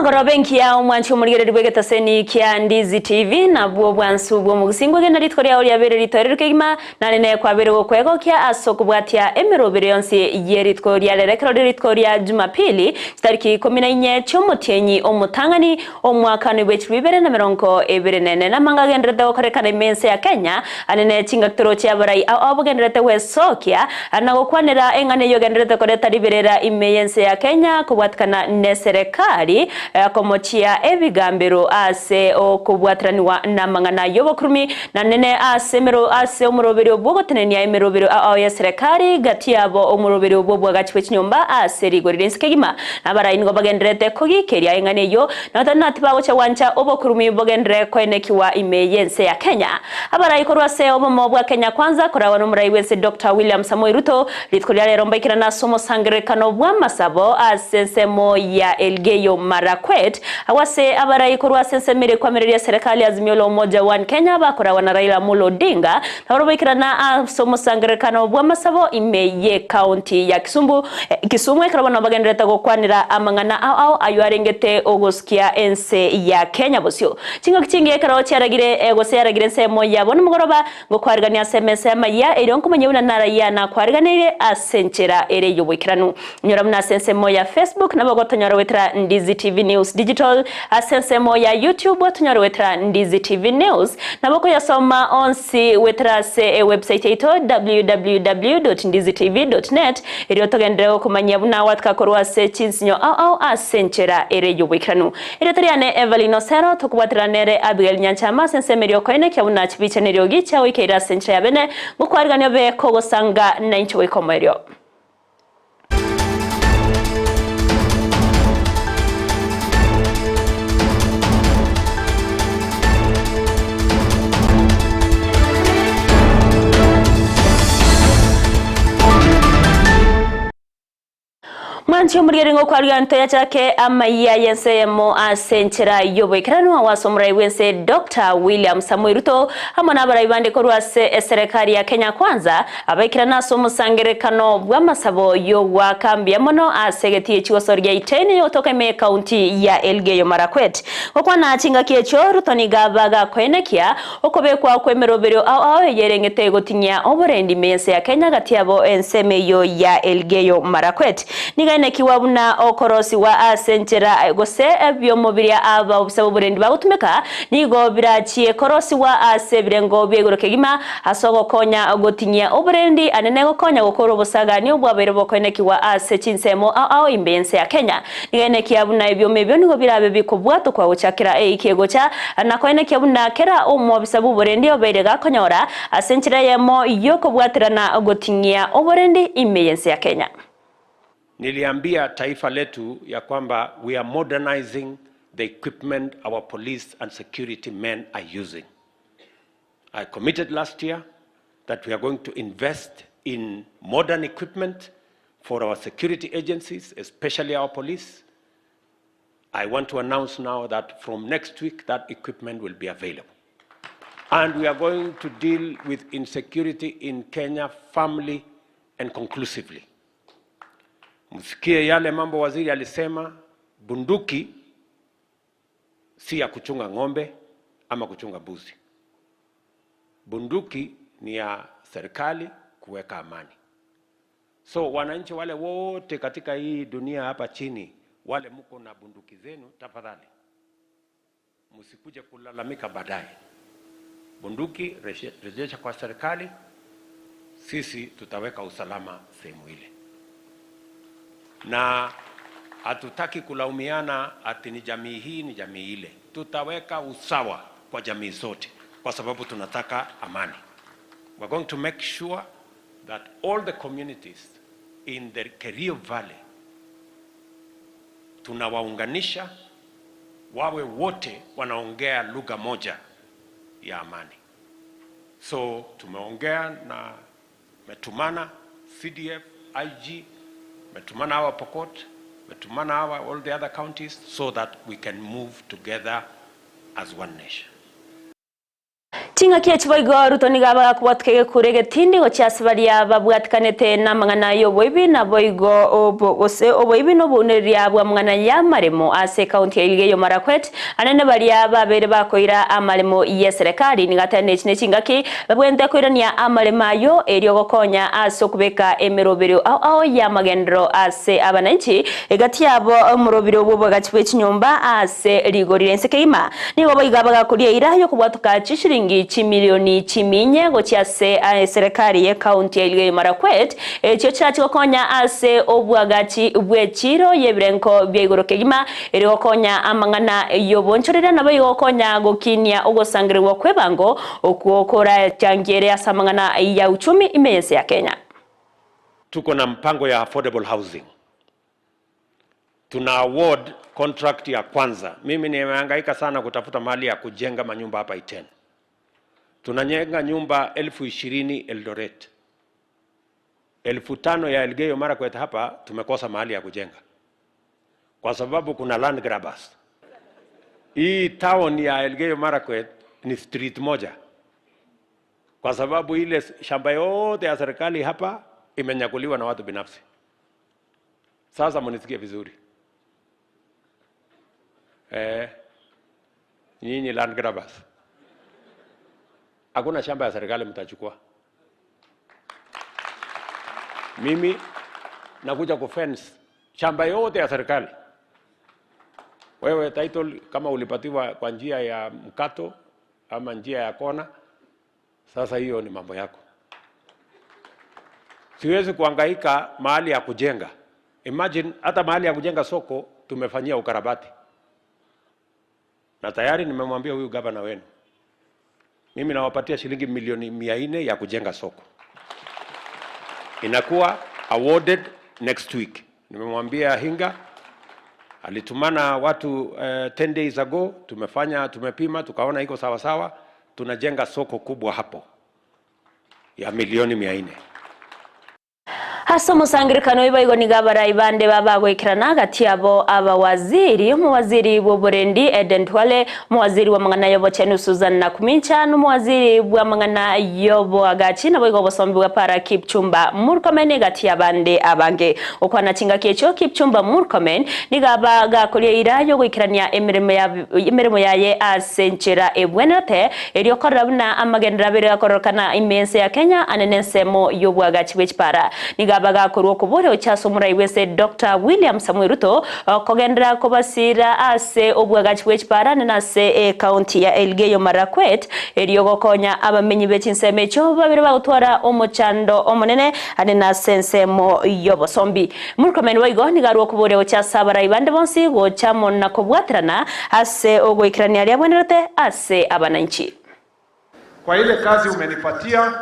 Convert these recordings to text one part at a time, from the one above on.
Amagoro benki ya umwanchi umurigere bwegeta seni kia Ndizi TV na bwo bwansu bwo mugusingwa gena ritkoria uri abere ritorero kigima nanene kwa bere kwego kia asokubwatia emerobere yonse yeritkoria lerekero ritkoria Jumapili tariki 14 cy'umutyenyi omutangani omwaka ni w'ibibere na mirongo ebere nene na manga gendrete okorekana imense ya Kenya anene chingaktoro cya barai abo gendrete wesokia anagokwanira engane yo gendrete koreta liberera imense ya Kenya kubwatkana ne serikali komochia ebigambero ase okubwatraniwa na mangana yobokrumi na nene asemero ase omuroberi obwogotenenia emerobero ya serikali gatiabo omuroberi obwo gachiwe chinyomba ase rigorirense kegima nabarayi ngo bagendrete kogikeria engane yo natanati bawo cha wancha obokrumi bogendre koenekiwa imeyense ya Kenya abarayi korwase obomo bwa Kenya kwanza korawa nomurayi wese Dr. William Samoei Ruto litkolia lero mbaikira na somo sangerekano bwa masabo asensemo ya Elgeyo Marakwet awase abarayi korwa sensemere kwa mereri ya serikali Azimio la Umoja One Kenya bakorawa na Raila Amolo Odinga nabarobikira na somo sangerekano bwa masabo imeye county ya Kisumu ekarabana bagendreta gokwanira amangana ao ayo arengete ogoskia ense ya Kenya bosyo chingo kichingi ekarawo cyaragire gose yaragire nsemo yabona mugoroba ngo kwarigania semese Amayia eronko manyebuna naraya na kwariganire asenchera ere yobwikiranu nyora muna sensemo ya Facebook nabagotonyora wetra Ndizi TV News Digital asensemo ya YouTube otonyora wetra Ndizi TV News naboko yasoma onsi wetra se website yeto www.ndizitv.net eri togendero kumanya buna watka korwa se chinsinyo asenchera ere yobwikiranu eri toriane Everlyne Osero tokubwatira nere Abigail Nyanchama sensemerio koine kyabuna chibiche neryogi cyawe keira senchera yabene mukwariganya be kogosanga na incho wikomerio Manchi umurigere ngo kwariga ntoya chake Amayia yensemo asenchera yobwekiranu awasomrai wense Dr. William Samoei Ruto hamana abarayi bande korwase serikali ya Kenya kwanza abaikirana somo sangerekano bwa masabo yo wakambia mono asegetie chiwosorya itene yotoka me county ya Elgeyo Marakwet okwana chinga kiecho Ruto nigabaga kwenekia okobekwa kwemerobero yerengete gotinya oborendi mense ya Kenya gatiabo ensemeyo ya Elgeyo Marakwet nigane kiwabuna okorosi wa asenchera gose ebyomobiria aba obusabo burendi bagutumeka nigo birachie korosi wa asebirengo byegorokegima asogo konya gotinya oburendi anene gokonya gokoro busagani obwabere bokoneki wa ase chinsemo imbense ya Kenya nigane kiwabuna ebyomebyo nigo birabe bikobwato kwa guchakira eikegocha nakoene kiwabuna kera omobisabo burendi obere gakonyora asenchera Eyemo yokobwatirana gotinya oburendi imbense ya Kenya. Niliambia taifa letu ya kwamba we are modernizing the equipment our police and security men are using. I committed last year that we are going to invest in modern equipment for our security agencies, especially our police. I want to announce now that from next week that equipment will be available. And we are going to deal with insecurity in Kenya firmly and conclusively. Msikie yale mambo waziri alisema, bunduki si ya kuchunga ng'ombe ama kuchunga mbuzi. Bunduki ni ya serikali kuweka amani. So wananchi wale wote katika hii dunia hapa chini, wale mko na bunduki zenu, tafadhali msikuje kulalamika baadaye. Bunduki rejesha kwa serikali, sisi tutaweka usalama sehemu ile. Na hatutaki kulaumiana ati ni jamii hii ni jamii ile. Tutaweka usawa kwa jamii zote kwa sababu tunataka amani. We're going to make sure that all the communities in the Kerio Valley tunawaunganisha wawe wote wanaongea lugha moja ya amani. So tumeongea na metumana CDF, IG, metumana hawa Pokot, metumana hawa all the other counties so that we can move together as one nation. Tinga kia chiboigo rutoni gaba kubatkege kurege tindi go chiasbaria babwatkanete na mangana yo boibi na boigo obose oboibi no buneria bwa mangana ya maremo ase county Elgeyo Marakwet anene baria babere bakoira amaremo ya serikali nigatane chine chingaki babwende koirania amarema yo erio gokonya aso kubeka emerobero ao ya magendro ase abananchi egati yabo murobiro bwo gachwe chinyumba ase rigorire nsekeima nigo boiga bagakuria irayo kubwatuka chishiringi milioni chiminye gochiase serikali ya county Elgeyo Marakwet ekyo chati gokonya ase obwagachi bwechiro yebirenko byegoro kegima eri gokonya amangana yobonchorera nabo gokonya gokinia ogosangirwa kwebango okuokora changere asamangana ya uchumi imense ya Kenya. Tuko na mpango ya affordable housing. Tuna award contract ya kwanza. Mimi nimehangaika sana kutafuta mahali ya kujenga manyumba hapa Iten. Tunajenga nyumba 20,000 Eldoret. 5,000 ya Elgeyo Marakwet hapa tumekosa mahali ya kujenga. Kwa sababu kuna land grabbers. Hii town ya Elgeyo Marakwet ni street moja. Kwa sababu ile shamba yote ya serikali hapa imenyakuliwa na watu binafsi. Sasa mnisikie vizuri. Nyinyi land grabbers. Hakuna shamba ya serikali mtachukua. Mimi nakuja kufence shamba yote ya serikali. Wewe title kama ulipatiwa kwa njia ya mkato ama njia ya kona, sasa hiyo ni mambo yako. Siwezi kuhangaika mahali ya kujenga. Imagine hata mahali ya kujenga soko tumefanyia ukarabati. Na tayari nimemwambia huyu gavana wenu, mimi nawapatia shilingi milioni 400 ya kujenga soko. Inakuwa awarded next week. Nimemwambia Hinga, alitumana watu 10 days ago, tumepima, tukaona iko sawa sawa, tunajenga soko kubwa hapo ya milioni 400. Haso musangirikano ibayigo nigabara ibande babagwekirana gati yabo abawaziri umuwaziri w'oburendi Eden Twale umuwaziri wa mangana yobo chenu Susan Nakumincha n'umuwaziri wa mangana yobo agachi naboigo bosombi bwa para Kipchumba Murkomen gati yabande abange okwana chinga kecho Kipchumba Murkomen nigaba gakolie irayo gwikirania emirimo yaye asenchera ebwenate eriyo korabna amagendera bere akorokana imense ya Kenya anenensemo yobo agachi wechpara baga koruo kubore ochaso murai wese Dr. William Samuel Ruto kogendera kobasira ase obwagachi wechpara na se county ya Elgeyo Marakwet eriyo gokonya abamenyi bechinsemecho babere bagutwara omochando omonene anena sensemo yobosombi Murkomen waigo nigaruo kubore ochasa baraibande bonsi gochamo na kobwatrana ase ogwikirania lya bwenerete ase abananchi. Kwa ile kazi umenipatia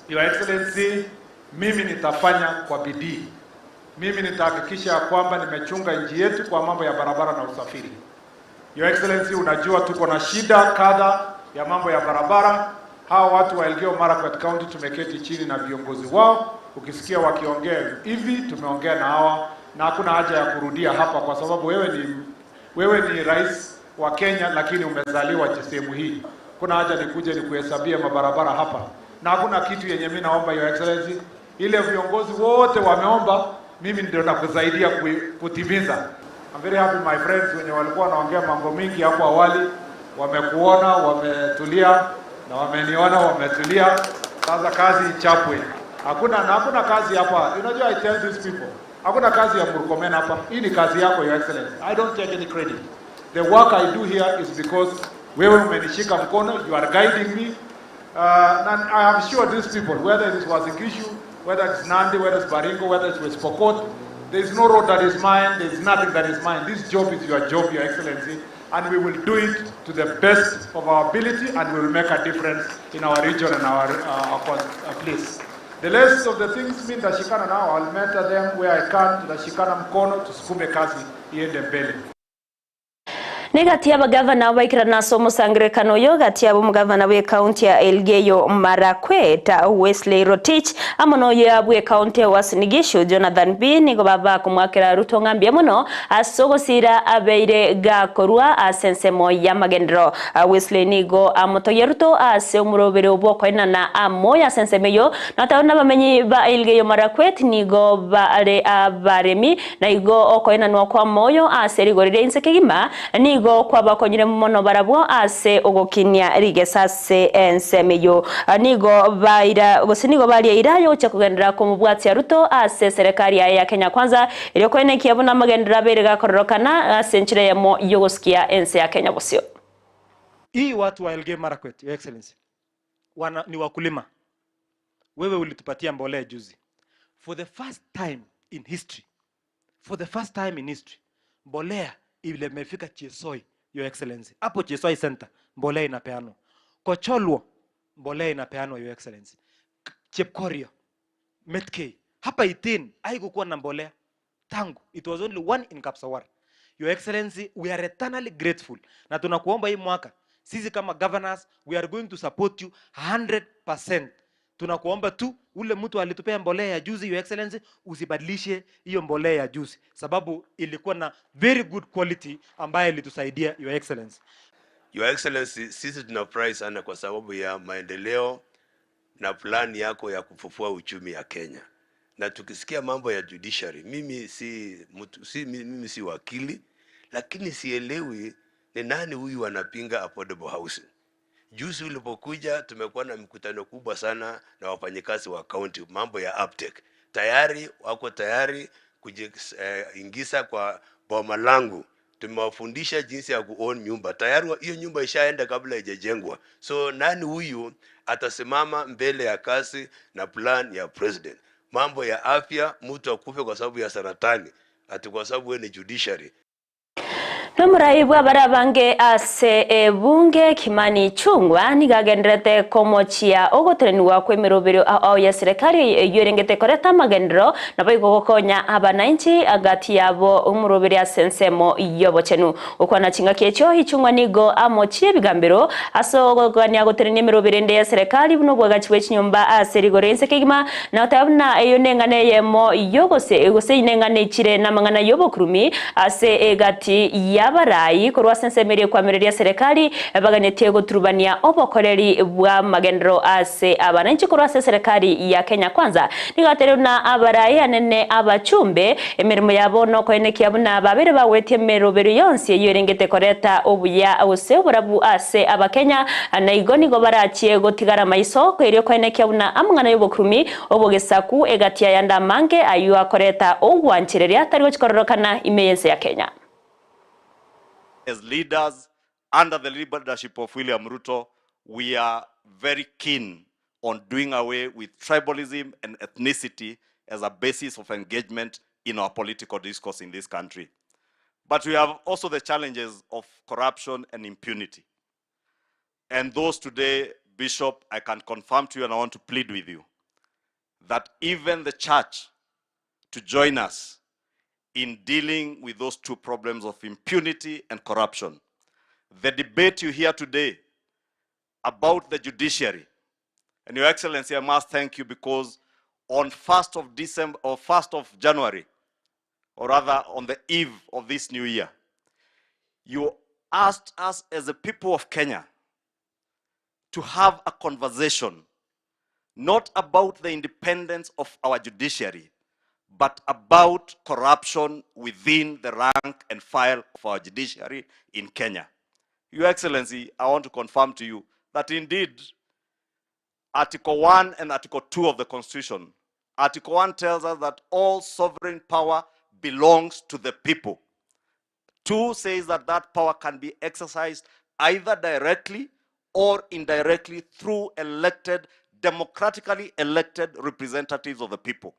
Your Excellency, mimi nitafanya kwa bidii. Mimi nitahakikisha kwamba nimechunga nchi yetu kwa mambo ya barabara na usafiri. Your Excellency, unajua tuko na shida kadha ya mambo ya barabara. Hawa watu wa Elgeyo Marakwet County tumeketi chini na viongozi wao. Ukisikia wakiongea hivi, tumeongea na hawa na hakuna haja ya kurudia hapa kwa sababu wewe ni rais wa Kenya lakini umezaliwa sehemu hii. Kuna haja nikuje nikuhesabia mabarabara hapa. Na hakuna kitu yenye mimi naomba Your Excellency, ile viongozi wote wameomba, mimi ndio nakusaidia kutimiza. I'm very happy my friends wenye walikuwa wanaongea mambo mingi hapo awali, wamekuona, wametulia na wameniona wametulia. Sasa kazi ichapwe. Hakuna kazi hapa. Unajua I tell these people, hakuna kazi ya Murkomen hapa. Hii ni kazi yako Your Excellency. I don't take any credit. The work I do here is because wewe umenishika mkono, you are guiding me. And I am sure these people, whether it was Ikishu, whether it's Nandi, whether it's Baringo, whether it's West Pokot, there is no road that is mine, there is nothing that is mine. This job is your job, Your Excellency, and we will do it to the best of our ability and we will make a difference in our region and our place. The rest of the things mean that Shikana now, I'll mentor them where I can, that Shikana mkono, tusukume kazi, iende mbele. Ni gati abagavana baikirana somo sangrekano yo gati abo mugavana we county ya Elgeyo Marakwet Wesley Rotich amono yabwe county wa Sinigisho Jonathan B nigo baba kumwakira Ruto ngambye muno asogosira abeire gakorwa asensemo ya magendro Wesley nigo amotoye Ruto ase umurobere oboko inana amoya sensemeyo nataona bamenyi ba Elgeyo Marakwet nigo bare abaremi na igo oko inanwa kwa moyo ase rigorire insekegima nigo kwa bakonyire mumono barabwo ase ogokinya rigesase ensemeyo nigo baira gosinigo bali irayo cha kugendera ku mubwatsi ya Ruto ase serikali ya Kenya kwanza iliyo kwene kiabona magendera berega kororokana ase nchire yamo yogosikia Ensa ya Kenya bosio. Hii watu wa Elgeyo Marakwet, Your Excellency, ni wakulima. Wewe ulitupatia mbolea juzi. For the first time in history, mbolea ile imefika Chiesoi, Your Excellency. Hapo Chiesoi Center, mbolea inapeanwa. Kocholwo, mbolea inapeanwa, Your Excellency. Chepkorio, Metkei. Hapa Itin, haikukuwa na mbolea. Tangu, it was only one in Kapsawar. Your Excellency, we are eternally grateful. Na tunakuomba hii mwaka, sisi kama governors, we are going to support you 100%. Tunakuomba tu ule mtu alitupea mbolea ya juzi, Your Excellency, usibadilishe hiyo mbolea ya juzi, sababu ilikuwa na very good quality ambaye ilitusaidia, Your Excellency. Your Excellency, sisi tunafurahi sana kwa sababu ya maendeleo na plani yako ya kufufua uchumi ya Kenya. Na tukisikia mambo ya judiciary, mimi si wakili, lakini sielewi ni nani huyu anapinga affordable housing. Juzi ulipokuja tumekuwa na mkutano kubwa sana na wafanyikazi wa county, mambo ya uptake. Tayari wako tayari kujiingiza kwa boma langu. Tumewafundisha jinsi ya kuown nyumba. Tayari hiyo nyumba ishaenda kabla haijajengwa. So nani huyu atasimama mbele ya kazi na plan ya president? Mambo ya afya, mtu akufe kwa sababu ya saratani, ati kwa sababu wewe ni judiciary. Nomuraibwa barabange ase bunge Kimani Chungwa nigagendrete komochia ogoterenwa kwemerobero ao ya serikali yorengete koreta magendro nabaiko kokonya abananchi agati yabo umurobere ya sensemo yobochenu ukwana chinga kecho hichungwa nigo amochie bigambero asogoganya goterene merobere nde ya serikali buno bwagachiwe chinyumba aserigorense kigima na tabna eyonengane yemo yogose inengane chire namangana yobokurumi ase egati ya barai korwa sensemere kwa mereria serikali baganetiye guturubania obokoreri bwa magendro ase abananchi korwa serikali ya Kenya kwanza nigatere na abarai anene abachumbe emirimo yabo no kweneki abuna babere bawetie merobero yonsi yorengete koreta obuya ose burabu ase abakenya na igoni go barachie gotigara maiso kweriyo kweneki abuna amangana yobokurumi obogesaku egatia yanda mange ayu akoreta ogwanchireria tarigo chikororokana imeyense ya Kenya. As leaders, under the leadership of William Ruto, we are very keen on doing away with tribalism and ethnicity as a basis of engagement in our political discourse in this country. But we have also the challenges of corruption and impunity. And those today, Bishop, I can confirm to you and I want to plead with you that even the church to join us in dealing with those two problems of impunity and corruption. The debate you hear today about the judiciary, and Your Excellency, I must thank you because on 1st of December or 1st of January, or rather on the eve of this new year, you asked us as a people of Kenya to have a conversation not about the independence of our judiciary, but about corruption within the rank and file of our judiciary in Kenya. Your Excellency, I want to confirm to you that indeed, Article 1 and Article 2 of the Constitution, Article 1 tells us that all sovereign power belongs to the people. 2 says that that power can be exercised either directly or indirectly through democratically elected representatives of the people.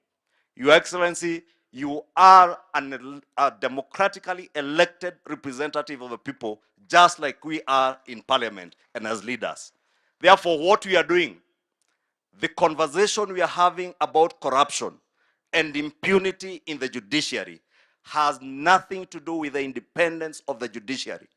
Your Excellency, you are a democratically elected representative of the people, just like we are in Parliament and as leaders. Therefore, what we are doing, the conversation we are having about corruption and impunity in the judiciary has nothing to do with the independence of the judiciary.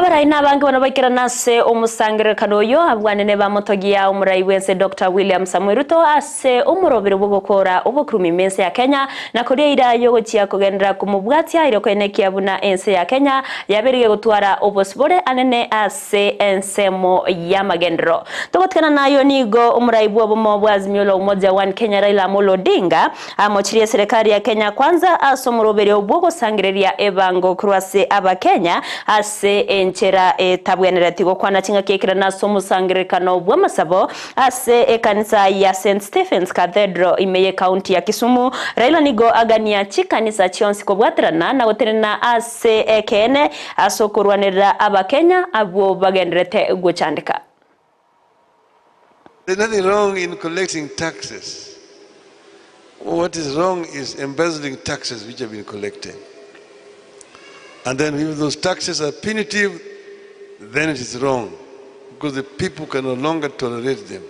Abaraina bangi banabakira nase omusangire kanoyo abwanene bamutogia omurai wense Dr. William Samuel Ruto ase omurobero bw'okora obukurumi mense ya Kenya na koria ira yogochia kugendera kumubwatia iro kwenekia buna ense ya Kenya yaberige gutwara obosibore anene ase ensemo ya magendero togotkana nayo nigo omurai bw'obomo bwazimio la umoja wa Kenya Raila Amolo Odinga amochirie serikali ya Kenya kwanza aso omurobero bw'ogosangireria ebango kurwase aba Kenya ase enchera tabwenera tigo kwana chinga kekira naso musangirikano bw'amasabo ase ekanisa ya St. Stephen's Cathedral Imeye County ya Kisumu. Raila nigo agania chikanisa chionsi kobwatirana na goterena ase ekene asokurwanira aba Kenya abo bagenderete guchandika. There's nothing wrong in collecting taxes. What is wrong is embezzling taxes which have been collected. And then if those taxes are punitive, then it is wrong, because the people can no longer tolerate them.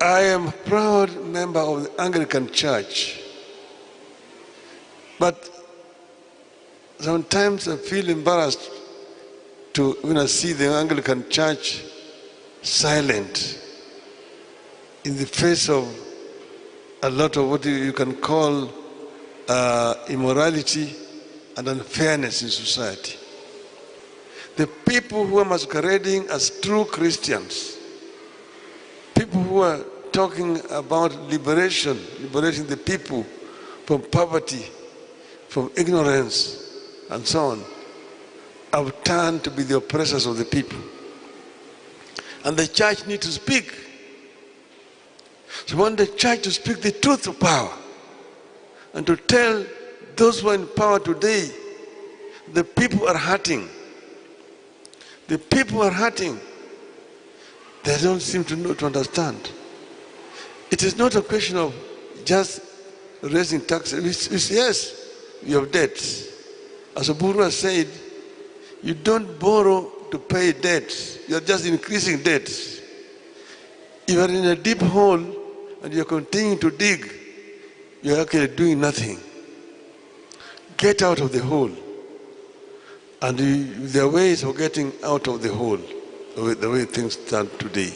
I am a proud member of the Anglican Church, but sometimes I feel embarrassed when I see the Anglican Church silent in the face of a lot of what you can call immorality and unfairness in society. The people who are masquerading as true Christians, people who are talking about liberating the people from poverty, from ignorance, and so on, have turned to be the oppressors of the people. And the church needs to speak. So we want the church to speak the truth of power and to tell those who are in power today, the people are hurting. The people are hurting. They don't seem to know, to understand. It is not a question of just raising taxes. Yes, you have debts. As Oburu has said, you don't borrow to pay debts. You are just increasing debts. You are in a deep hole and you are continuing to dig. You are actually doing nothing. Get out of the hole. And there are ways of getting out of the hole, the way things stand today.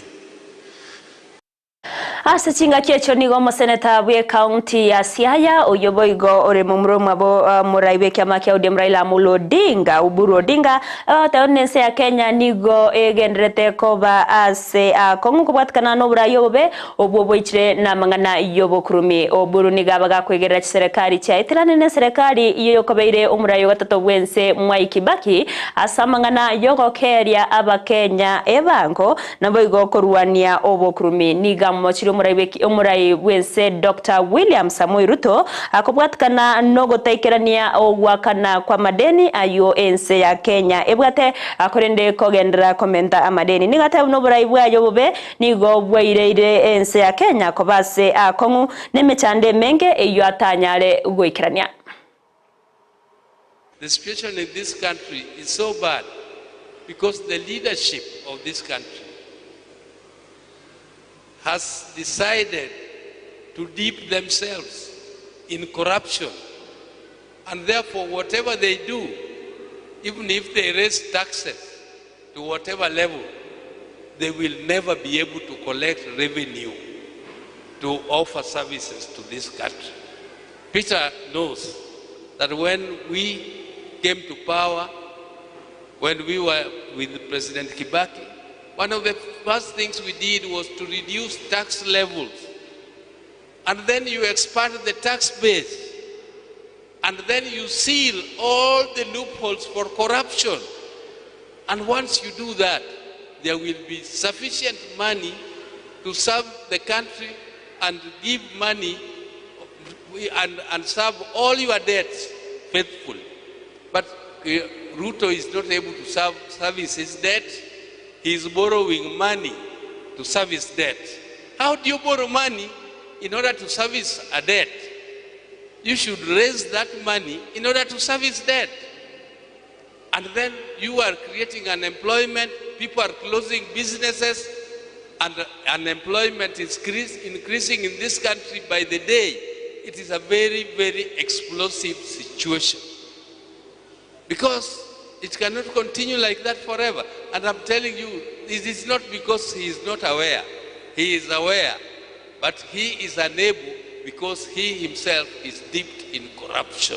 Ase chinga checho nigo moseneta bwe county ya Siaya oyoboigo ore mumroma bo muraibe kyama kya ODM Raila Amolo Odinga Uburu Odinga taonense ya Kenya nigo egendrete koba ase kongu kubwatkana no burayo bobe obwoboichire na mangana yobokurumi Oburu nigabaga kwegera serikali cha itirane ne serikali iyo yokobeire umurayo gatatu bwense Mwai Kibaki asamangana yogokeria aba Kenya ebango naboigo korwania obokurumi niga mochiro umurai wense Dr. William Samuel Ruto akobwatkana no gutaikerania ogwakana kwa madeni ayo ense ya Kenya ebwate akorende kogendera komenta amadeni nigata no burai bwayo bobe nigo bwaireire ense ya Kenya kobase akongu nemechande menge eyo atanyale goikerania. The situation in this country is so bad because the leadership of this country has decided to dip themselves in corruption, and therefore whatever they do, even if they raise taxes to whatever level, they will never be able to collect revenue to offer services to this country. Peter knows that when we came to power, when we were with President Kibaki, one of the first things we did was to reduce tax levels. And then you expand the tax base. And then you seal all the loopholes for corruption. And once you do that, there will be sufficient money to serve the country and give money and serve all your debts faithfully. But Ruto is not able to service his debt. He is borrowing money to service debt. How do you borrow money in order to service a debt? You should raise that money in order to service debt. And then you are creating unemployment, people are closing businesses, and unemployment is increasing in this country by the day. It is a very, very explosive situation. because it cannot continue like that forever. And I'm telling you, it is not because he is not aware. He is aware, but he is unable because he himself is dipped in corruption.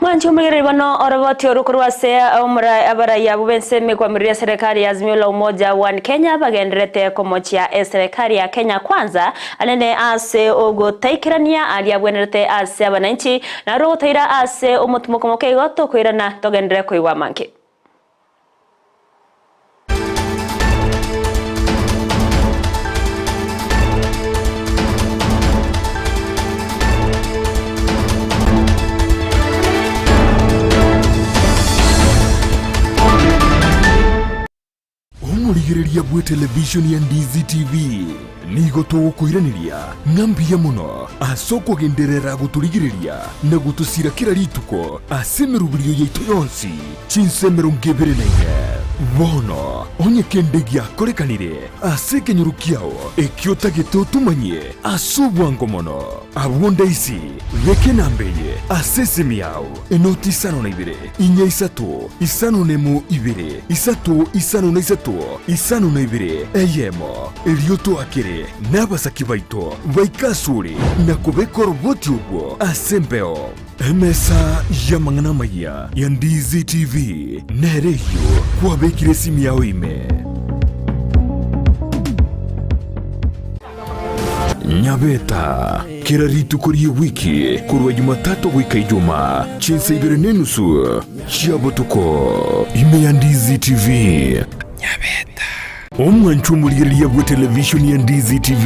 Mwancho mwigiri wano oravoti orukurwa sea umra abaraya bubenseme kwa miriya serikali ya Azimio la Umoja One Kenya bagenderete komochia serikali ya Kenya Kwanza anene ase ogotaikirania aliabwenerete ase abananchi na rogotaira ase omutumukomoke goto kwirana togendere kwiwa manki. Omurigireria bwe television ya Ndizi TV nigo tugukwiraniria ngambia muno asoko genderera guturigireria na gutusira kira rituko asemerubirio yaitu yonsi chinsemero ngebere naine bono onye kendegia korekanire aseke nyurukiao ekiota gitutumanye asubwango mono abonda isi reke nambeye asesemi yao enoti sano na ibere inya isato isano nemu ibere isato isano na isato isano na ibere Eyemo elioto akere nabasaki baito baikasuri na kubeko roboti ubwo asembeo emesa ya mangana maya ya Ndizi TV nereyo kwa bekire simu yao ime Nyabeta kira ritukorie wiki kurwa Jumatatu wika Ijumaa chinsa ibere nenusu chiabotuko ime ya Ndizi TV Nyabeta omwanchumuriria bwe television ya Ndizi TV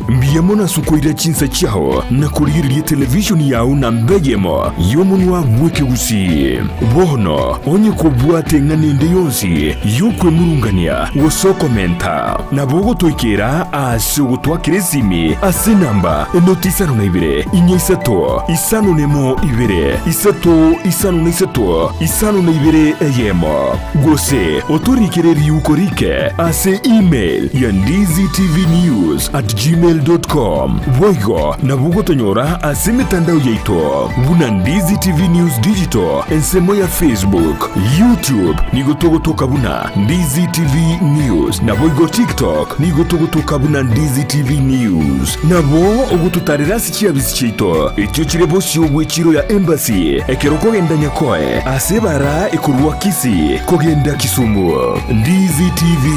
mbiyamona sukoira chinsa chao na kuriria television yao na mbeyemo yomunwa mweke Gusii bono onye kubwate nganende yonsi yokwe murungania wosoko menta na bogo toikera asugo twakiresimi ase namba enotisano na ibere inya isato isano nemo ibere isato isano na isato isano na ibere Eyemo gose otorikere ukorike ase email ya ndiztvnews@gmail.com Voigo na bugo tonyora ase mitandao yaito buna Ndizi TV News Digital ensemo ya Facebook YouTube nigotogotoka buna Ndizi TV News na voigo TikTok nigotogotoka buna Ndizi TV News na bo ogututarira sichia bisichito ekyo kirebo syo chiro ya embassy ekeroko genda nyakoe ase bara ekurwa Kisii kogenda Kisumu Ndizi TV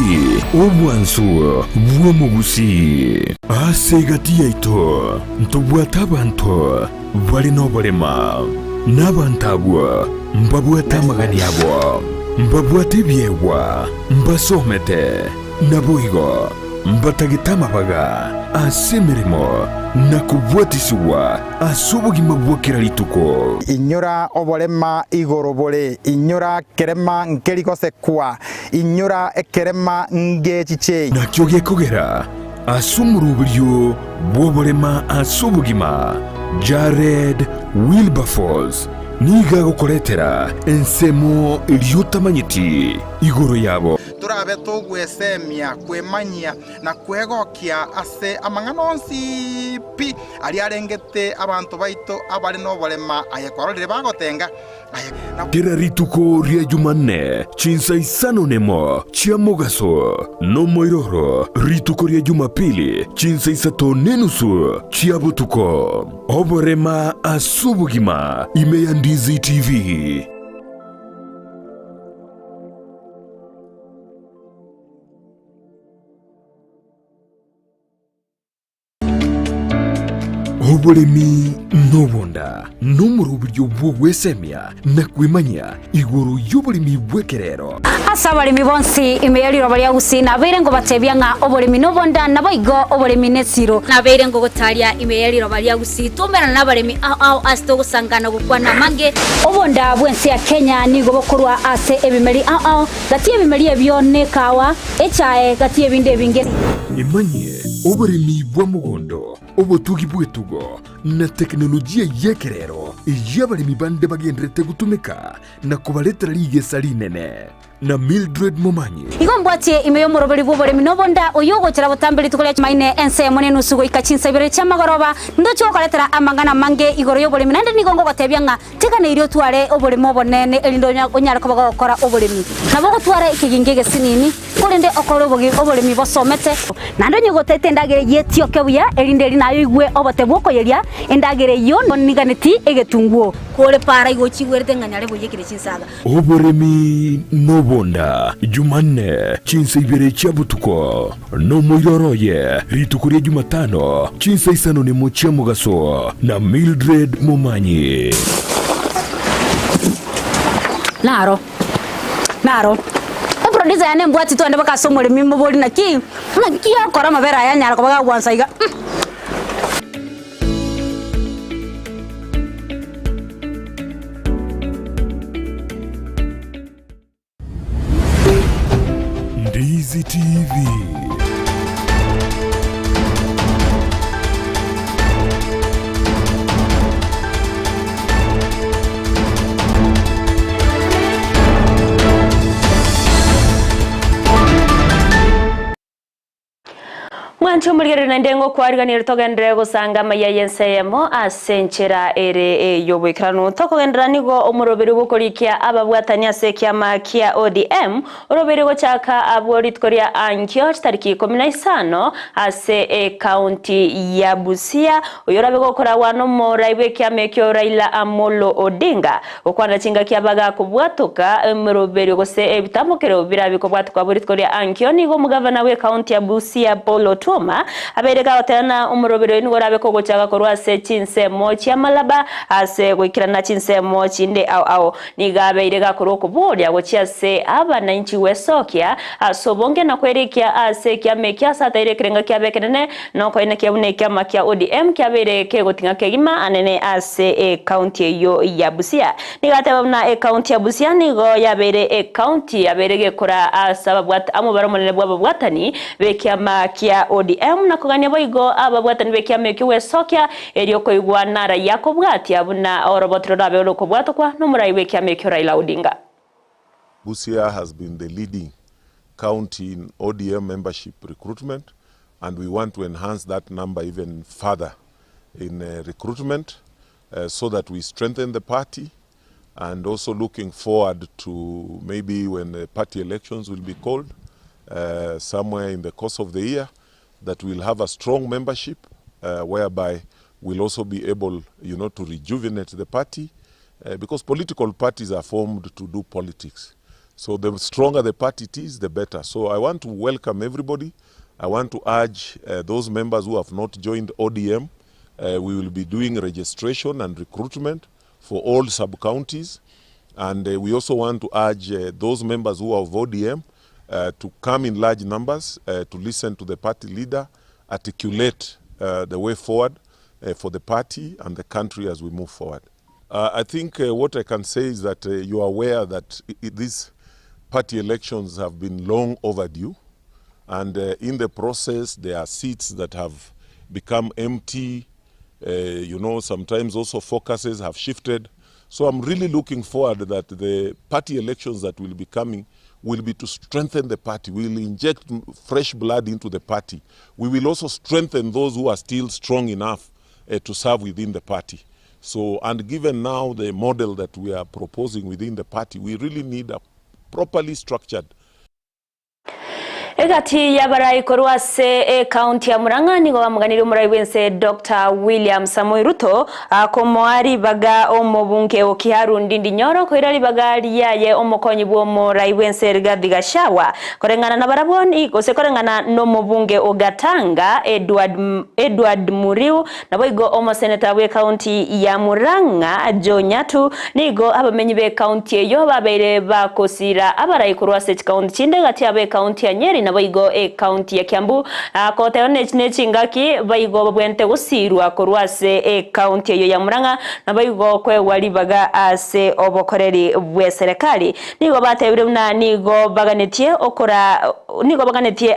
obwansu bwo Gusii ase gati yaito ntobwata abantu bali nobolema n'abantabwa mbabwata magani yabo mbabwata ibyewa mbasomete naboigo mbatagitama baga asemerimo nakubwatisiwa asubugima bwokera rituko inyura obolema igorobole inyura kerema nkerikose kwa inyura ekerema ngechiche nakyo gekogera asumuruburyo bwobolema asubugima Jared Wilberforce niga gukoretera ensemo iliyotamanyiti igoro yabo turabe tugwesemia kwemanyia na kwegokia ase amanganonsi pi ali arengete abantu baito abali no bolema ayekwarorire bagotenga kira rituko ria Jumanne chinsa isano nemo chia mogaso no moiroro rituko ria Jumapili chinsa isato nenusu chia butuko oborema asubugima ime ya Ndizi TV oboremi nobonda n'umuruburyo bwo gwesemya na kwimanya iguru y'oboremi bwekerero asa abaremi bonsi imeyaliro baria Gusii nabeire ngo batebya nga oboremi nobonda naboigo oboremi nesiro nabeire ngo gotaria imeyaliro baria Gusii tumera n'abaremi ao asto gusangana gukwana mange obonda bwensi ya Kenya nigo bokorwa ase ebimeri ao gatie ebimeri ebyone kawa echae gatie binde binge imanye oboremi bwa mugondo obotugi bwetugo na teknolojia yekerero y'abaremi bande bagendrete gutumika na kubaletera ligesa rinene na Mildred Momanyi. Igombwatie imeyo muroberi bw'oboremi nobonda oyogo kira butambiri tukolia maine ensa yemo nenusugo ikachinsa ibere chamagoroba ndocho koletera amangana mange igoro y'oboremi nande nigongo gotebya nga tekana irio tware oboremi obonene elindo onyara kobaga gukora oboremi nabo gutwara ikiginge gesinini kurinde okoro oboremi bosomete nande nyogotete ndagere yetio kebuya elinde nayo igwe obote bwokoyeria endagere yo niganeti egetunguo kore para igochigwerte nganyare boyekire chinsaga oboremi nobonda Jumanne chinsa ibere chabutuko no moyoroye ritukuria Jumatano chinsa isano ni mochia mugaso na Mildred Momanyi. Naro producer yane mbwati twende baka somole mimbo boli na ki akora mabera ya nyara kobaga gwansa iga Ndizi TV. Mwancho muligere na ndengo kwariganira togendere gusanga Amayia Ensa Eyemo asenchera ere yobwikirano tokogendera nigo omuroberi gukorikia ababwatani ase kiama kia ODM oroberi gochaka abworitkoria ankyo tariki 15 ase county ya Busia oyorabe gokora wano moraibe kiama kyo Raila Amolo Odinga okwana chinga kiabaga kubwatuka omuroberi gose ebitamokero birabiko bwatuka abworitkoria ankyo nigo mugavana we county ya Busia Polo Toma abereka otana umurobero n'gorabe ko gochaga korwa se chinsemo chiamalaba ase gwikirana chinsemo chinde au nigabe irega koroko bolia gochia se abana inchi wesokia asobonge na kwerekia ase kiamekia sataire kirenga kiabekenene no koine kiabune kiama kia ODM kiabere ke gotinga kegima anene ase county yo ya Busia nigate babna county ya Busia nigo yabere county yaberege kora asababwat amubaromonene bwabwatani bekiama kia ODM na kugania boigo ababwatani bekiame kiwe sokia erioko igwa nara yako bwati abuna orobotro rabe oloko bwatokwa no murai bekiame kyo Raila Odinga. Busia has been the leading county in ODM membership recruitment, and we want to enhance that number even further in recruitment so that we strengthen the party, and also looking forward to maybe when the party elections will be called somewhere in the course of the year, that we'll have a strong membership whereby we'll also be able, to rejuvenate the party because political parties are formed to do politics. So the stronger the party is, the better. So I want to welcome everybody. I want to urge those members who have not joined ODM. We will be doing registration and recruitment for all sub-counties. And we also want to urge those members who are of ODM to come in large numbers to listen to the party leader, articulate the way forward for the party and the country as we move forward. I think what I can say is that you are aware that these party elections have been long overdue, and in the process there are seats that have become empty. Sometimes also focuses have shifted. So I'm really looking forward that the party elections that will be coming will be to strengthen the party. We will inject fresh blood into the party. We will also strengthen those who are still strong enough to serve within the party. So, and given now the model that we are proposing within the party, we really need a properly structured. Egati yabarai korwa se county ya Murang'a nigo bamuganira umurai wense Dr. William Samoei Ruto akomoari baga omobunke okiharu ndindi nyoro koirari baga liyaye omokonyi bwo murai wense Rigathi Gachagua korengana na baraboni gose korengana no mobunge ogatanga Edward Muriu na boigo omo senator we county ya Murang'a Jonyatu nigo abamenyi be county yo babere bakosira abarai korwa se county chinde gati abe county ya Nyeri Pwani na baigo county ya Kiambu kote nechingaki baigo bwente gusirwa korwase county ya Murang'a na baigo kwe walibaga ase obokoreri bwe serikali nigo batebire na nigo baganetie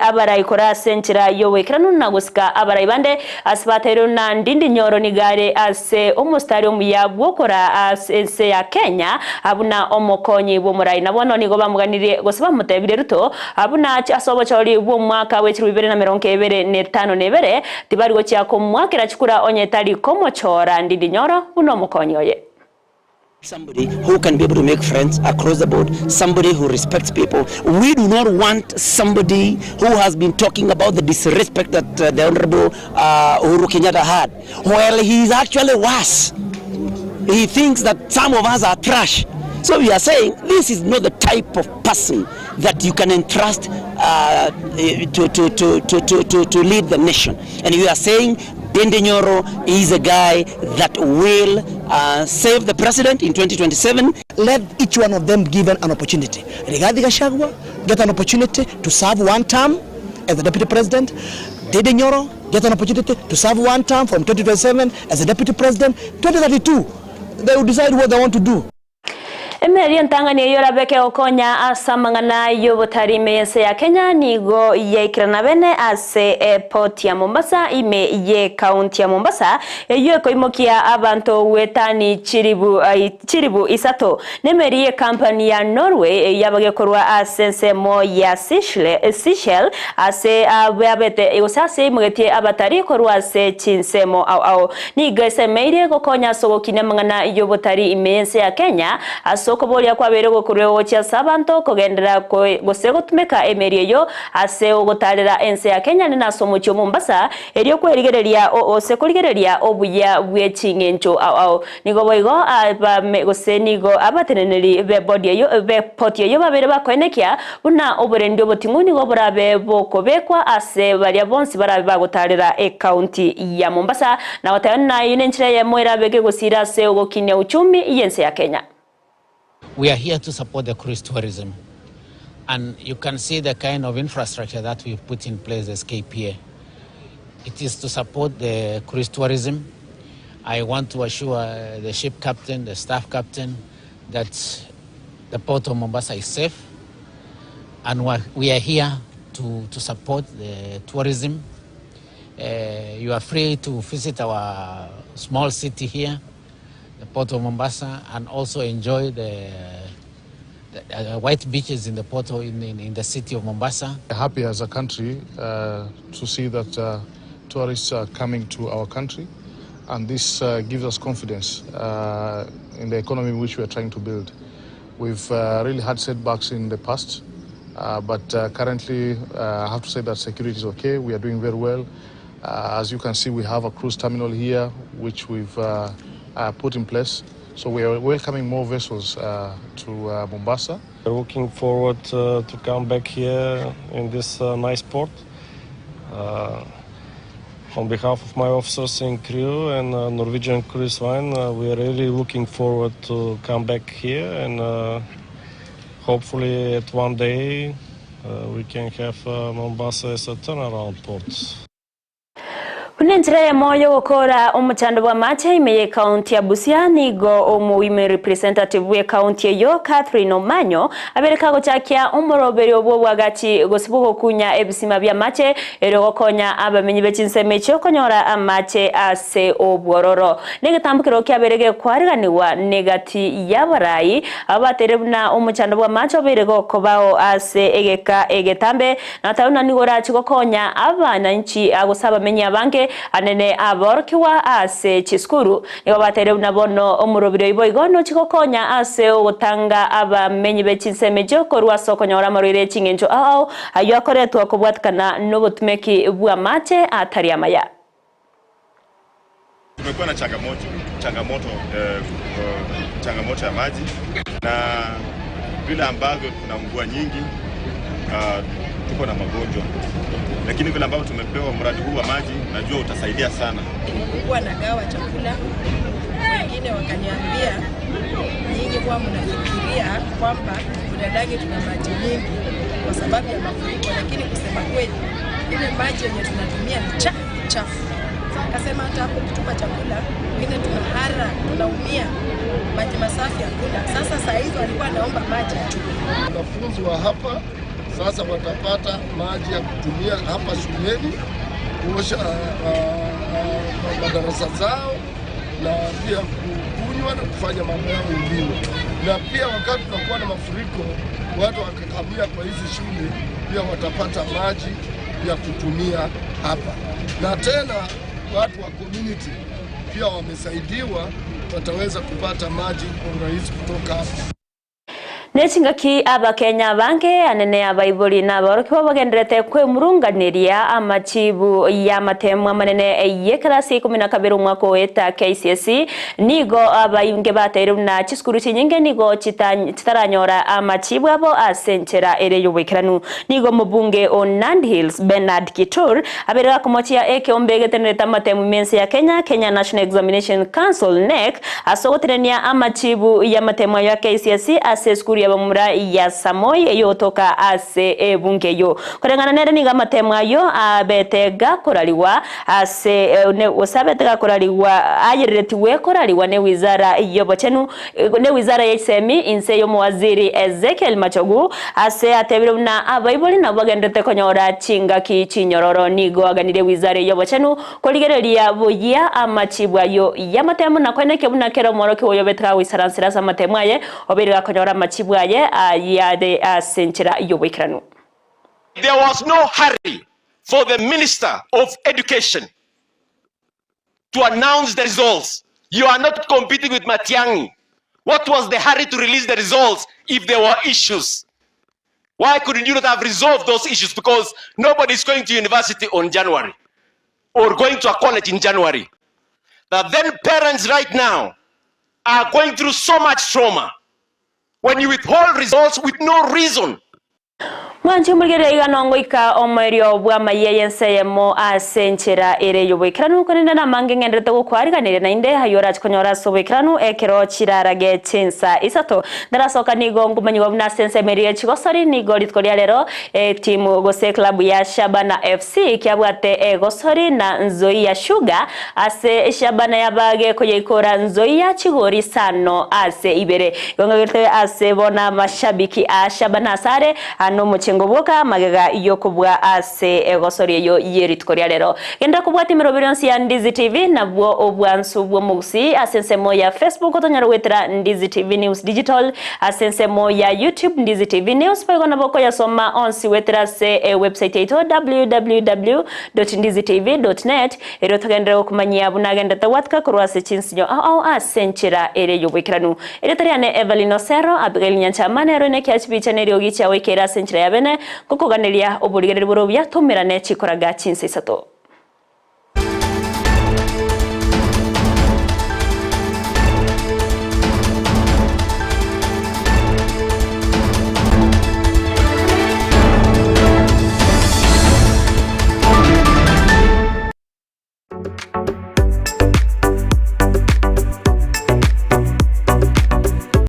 abara ikora senchira yowekiranu na gusika abara ibande asbatero na ndindi nyoro nigare ase omustari omuyabwo kora ase ya Kenya abuna omokonyi bwo murai nabono nigo bamuganire gosiba mutebire ruto abuna asobo chori bwo mwaka we 2025 nebere tibari gocha ko mwaka rachikura onyetari komochora ndindi nyoro buno mokonyi oye. Somebody who can be able to make friends across the board, somebody who respects people. We do not want somebody who has been talking about the disrespect that the Honorable Uhuru Kenyatta had. Well, he is actually worse. He thinks that some of us are trash. So we are saying this is not the type of person that you can entrust to lead the nation. And we are saying Ndindi Nyoro is a guy that will save the president in 2027. Let each one of them given an opportunity. Rigathi Gachagua get an opportunity to serve one term as the deputy president. Ndindi Nyoro get an opportunity to serve one term from 2027 as the deputy president. 2032, they will decide what they want to do. Emeri ntangani yora beke okonya asamangana yobotari meyense ya Kenya nigo yeikirana bene ase airport ya Mombasa ime ye county ya Mombasa eyo koimokia abantu wetani chiribu isato nemeri ye company ya Norway yabage korwa asense mo ya Seychelles ase abete usase mugetie abatari korwa se chinsemo au nigo semeire gokonya sogo kinemangana yobotari imeyense ya Kenya kobolia kwa berego kurewo cha sabanto kogendera gosego tumeka emerieyo ase ogotarera Ensa ya Kenya ni nasomo cyo Mombasa eriyo kwerigereria ose kurigereria obuya bwechingencho au nigo boigo aba gose nigo abateneneri be body yo be poti yo babere bakonekia una oburendi obutinguni go burabe bokobekwa ase balia bonsi barabe bagotarera county ya Mombasa na watayana yinenchire ya moira bege gosira se ogokinya uchumi yense ya Kenya. We are here to support the cruise tourism, and you can see the kind of infrastructure that we've put in place as KPA. It is to support the cruise tourism. I want to assure the ship captain, the staff captain, that the port of Mombasa is safe, and we are here to support the tourism. You are free to visit our small city here, the port of Mombasa, and also enjoy the white beaches in the port in the city of Mombasa. Happy as a country to see that tourists are coming to our country, and this gives us confidence in the economy which we are trying to build. We've really had setbacks in the past, but currently I have to say that security is okay. We are doing very well. As you can see, we have a cruise terminal here which we've put in place. So we are welcoming more vessels to Mombasa. We're looking forward to come back here in this nice port. On behalf of my officers and crew and Norwegian Cruise Line, we are really looking forward to come back here, and hopefully at one day we can have Mombasa as a turnaround port. Kunenjira ya moyo gukora omuchando bwa mache imeye county ya Busia nigo omuime representative we county yo Catherine Omanyo abereka gochakia omoroberi obwo bwagati gosibugo kunya ebisima bya mache ero gokonya abamenyi bechinseme cyo konyora amache ase obwororo negatambukiro kyaberege kwariganiwa negati yabarai abaterebuna omuchando bwa mache oberego kobao ase egeka egetambe natawuna nigora chigokonya abana nchi agosaba menya banke anene aborkiwa ase chiskuru nigo batere nabono omurobiro iboigono chikokonya ase ogotanga abamenyi bechinsemejo korwa sokonyora marire chingenjo ayo akoretwa kubwatkana nobutumeki bwa mache atari amaya. Tumekuwa na changamoto ya maji, na vile ambavyo kuna mvua nyingi tuko na magonjwa, lakini vile ambavyo tumepewa mradi huu wa maji najua utasaidia sana. Nilikuwa nagawa chakula, wengine wakaniambia nyinyi kwa mnafikiria kwamba Budalangi tuna maji nyingi, kwa sababu ya mafuriko, lakini kusema kweli ile maji yenye tunatumia ni chafu. Akasema hata hapo kutupa chakula wengine tunahara, tunaumia, maji masafi hakuna. Sasa saa hizo alikuwa anaomba maji. Wanafunzi wa hapa sasa watapata maji ya kutumia hapa shuleni, kuosha madarasa zao na pia kunywa na kufanya mambo yao mengine. Na pia wakati tunakuwa na mafuriko, watu wakakamia kwa hizi shule pia watapata maji ya kutumia hapa. Na tena watu wa community pia wamesaidiwa, wataweza kupata maji kwa urahisi kutoka hapa. Nechingaki Abakenya bange anene abaibuli n'aboroki bagenderete kwemurunganiria amachibu y'amatemwa manene y'eklasi 12 umwaka weta KCSE nigo abayinge bateru na chiskuru chinyinge nigo chitaranyora amachibu abo asenchera ere yobekiranu nigo mubunge o Nandi Hills Bernard Kitur aberera kumochia ekeombege teneta matemu mense ya Kenya National Examination Council NEC asogoterania amachibu y'amatemwa ya KCSE aseskuru abamura ya Samoi yotoka ase bunge yo kurengana nere niga matemwa yo abetega koraliwa ase ne osabetega koraliwa ayiretiwe koraliwa ne wizara yobochenu ne wizara yesemi inse yo waziri Ezekiel Machogu ase atebiro na abaiboli na bagendete konyora chinga ki chinyororo nigo aganire wizara yobochenu koligereria boya amachibwa yo yamatemu na kweneke buna kero moro ki oyobetega wisaransira sa matemwa ye obirga konyora machibwa There was no hurry for the Minister of Education to announce the results. You are not competing with Matiang'i. What was the hurry to release the results if there were issues? Why couldn't you not have resolved those issues? Because nobody is going to university on January or going to a college in January. That then parents right now are going through so much trauma when you withhold results with no reason. Mwanju mulgere iganongo ika omerio bwa mayense Eyemo asenchera ere yobekranu konenda na mangengendete gukwariganire na inde hayora chikonyora sobekranu ekero chirarage chensa isato darasoka nigo ngumanyiwa buna sense merie chigosori nigo litkoria lero timu gose club ya Shabana FC kiabwate gosori na Nzoia Sugar ase Shabana yabage koyekora Nzoia chigori sano ase ibere gongagete ase bona mashabiki a Shabana sare ano ngoboka magega yokubwa ase egosori yo yeritkoria lero genda kubwati mirobirionsi ya Ndizi TV na bwo obwansu bwo Gusii asensemo ya Facebook otonyara wetera Ndizi TV News Digital asensemo ya YouTube Ndizi TV News pego na boko ya soma onsi wetera se website yetu www.ndizitv.net ero tagendera kumanyia bunagenda tawatka kurwase chinsinyo au asenchira ere yobekiranu ere tariane Everlyne Osero Abigail Nyanchamane ero ne kyachibicha neryo gicha wekera senchira yabene kukuganiria obuligereri burobya tumirane chikoraga chinse isato.